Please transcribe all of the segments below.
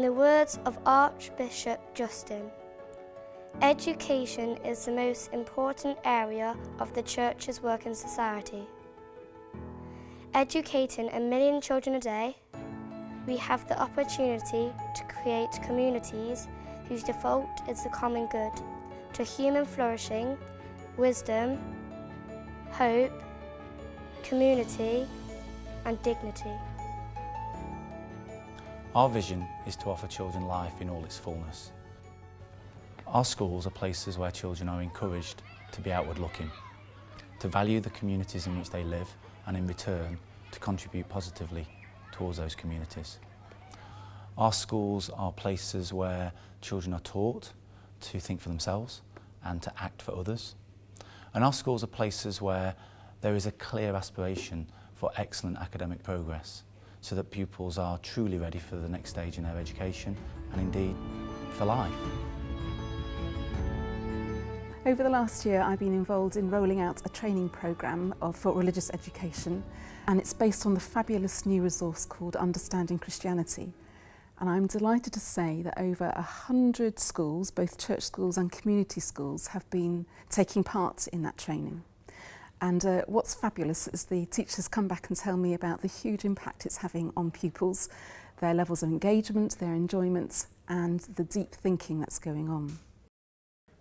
the words of Archbishop Justin, education is the most important area of the Church's work in society. Educating 1 million children a day, we have the opportunity to create communities whose default is the common good, to human flourishing, wisdom, hope, community and dignity. Our vision is to offer children life in all its fullness. Our schools are places where children are encouraged to be outward looking, to value the communities in which they live and in return to contribute positively towards those communities. Our schools are places where children are taught to think for themselves and to act for others. And our schools are places where there is a clear aspiration for excellent academic progress, so that pupils are truly ready for the next stage in their education and indeed for life. Over the last year I've been involved in rolling out a training programme for religious education, and it's based on the fabulous new resource called Understanding Christianity. And I'm delighted to say that over 100 schools, both church schools and community schools, have been taking part in that training. And what's fabulous is the teachers come back and tell me about the huge impact it's having on pupils, their levels of engagement, their enjoyment, and the deep thinking that's going on.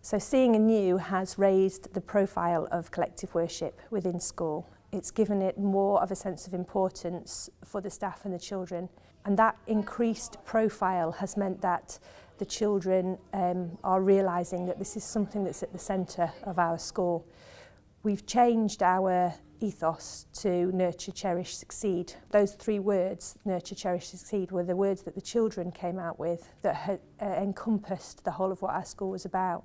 So Seeing Anew has raised the profile of collective worship within school. It's given it more of a sense of importance for the staff and the children, and that increased profile has meant that the children are realising that this is something that's at the centre of our school. We've changed our ethos to nurture, cherish, succeed. Those 3 words, nurture, cherish, succeed, were the words that the children came out with that had encompassed the whole of what our school was about.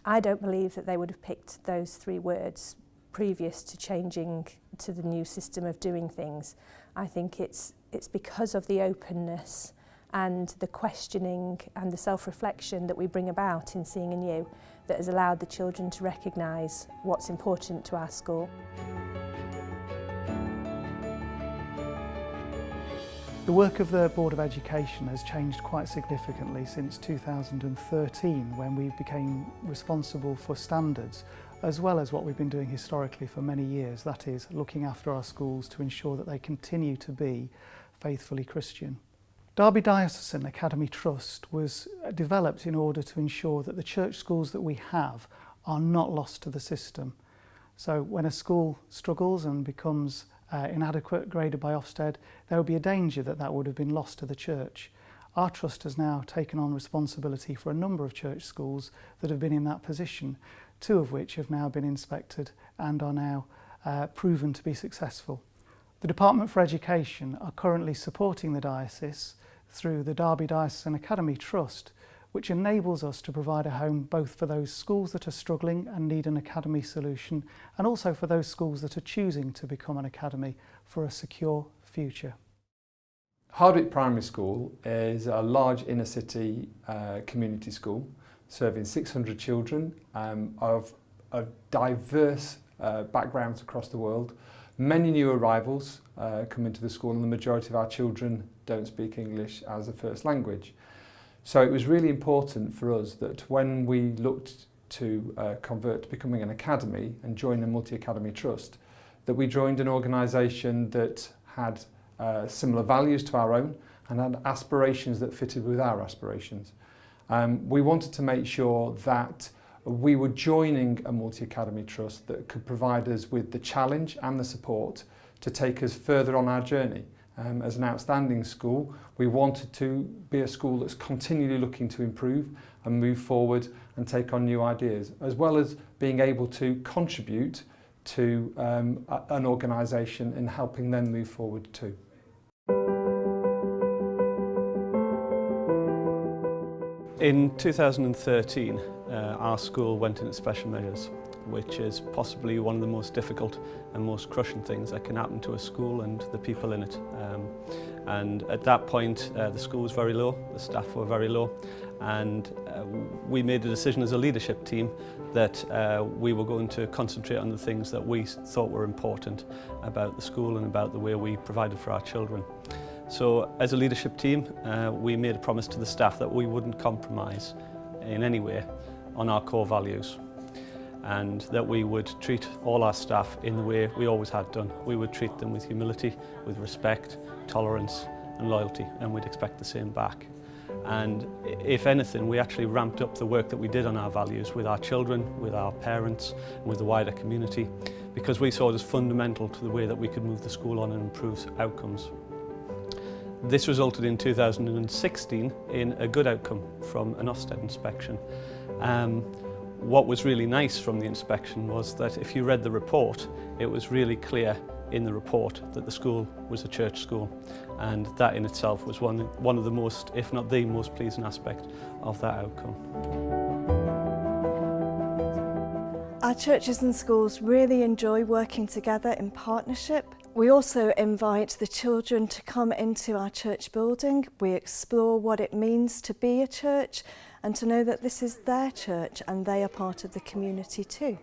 I don't believe that they would have picked those 3 words previous to changing to the new system of doing things. I think it's because of the openness and the questioning and the self-reflection that we bring about in Seeing Anew that has allowed the children to recognise what's important to our school. The work of the Board of Education has changed quite significantly since 2013, when we became responsible for standards, as well as what we've been doing historically for many years, that is, looking after our schools to ensure that they continue to be faithfully Christian. Derby Diocesan Academy Trust was developed in order to ensure that the church schools that we have are not lost to the system. So when a school struggles and becomes inadequate, graded by Ofsted, there will be a danger that that would have been lost to the church. Our trust has now taken on responsibility for a number of church schools that have been in that position, 2 of which have now been inspected and are now proven to be successful. The Department for Education are currently supporting the diocese through the Derby Diocesan Academy Trust, which enables us to provide a home both for those schools that are struggling and need an academy solution, and also for those schools that are choosing to become an academy for a secure future. Hardwick Primary School is a large inner city community school serving 600 children of diverse backgrounds across the world. Many new arrivals come into the school, and the majority of our children don't speak English as a first language. So it was really important for us that when we looked to convert to becoming an academy and join a multi-academy trust, that we joined an organisation that had similar values to our own and had aspirations that fitted with our aspirations. We wanted to make sure that we were joining a multi-academy trust that could provide us with the challenge and the support to take us further on our journey. As an outstanding school, we wanted to be a school that's continually looking to improve and move forward and take on new ideas, as well as being able to contribute to an organisation in helping them move forward too. In 2013, our school went into special measures, which is possibly one of the most difficult and most crushing things that can happen to a school and the people in it. And at that point, the school was very low, the staff were very low, and we made a decision as a leadership team that we were going to concentrate on the things that we thought were important about the school and about the way we provided for our children. So as a leadership team, we made a promise to the staff that we wouldn't compromise in any way on our core values, and that we would treat all our staff in the way we always had done. We would treat them with humility, with respect, tolerance and loyalty, and we'd expect the same back. And if anything, we actually ramped up the work that we did on our values with our children, with our parents, and with the wider community, because we saw it as fundamental to the way that we could move the school on and improve outcomes. This resulted in 2016 in a good outcome from an Ofsted inspection. What was really nice from the inspection was that if you read the report, it was really clear in the report that the school was a church school, and that in itself was one of the most, if not the most pleasing aspect of that outcome. Our churches and schools really enjoy working together in partnership. We also invite the children to come into our church building. We explore what it means to be a church and to know that this is their church and they are part of the community too.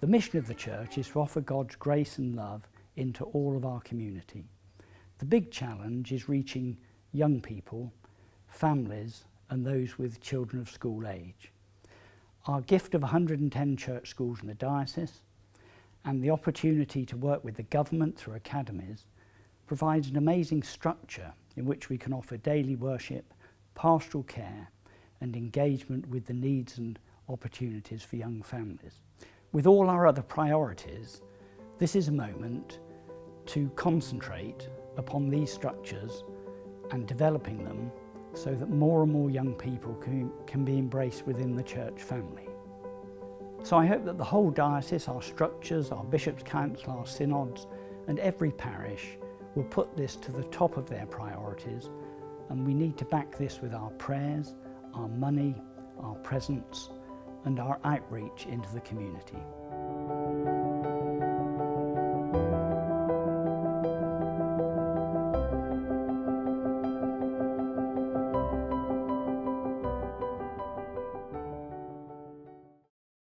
The mission of the church is to offer God's grace and love into all of our community. The big challenge is reaching young people, families and those with children of school age. Our gift of 110 church schools in the diocese and the opportunity to work with the government through academies provides an amazing structure in which we can offer daily worship, pastoral care and engagement with the needs and opportunities for young families. With all our other priorities, this is a moment to concentrate upon these structures and developing them so that more and more young people can be embraced within the church family. So I hope that the whole diocese, our structures, our bishops' council, our synods and every parish will put this to the top of their priorities, and we need to back this with our prayers, our money, our presence and our outreach into the community.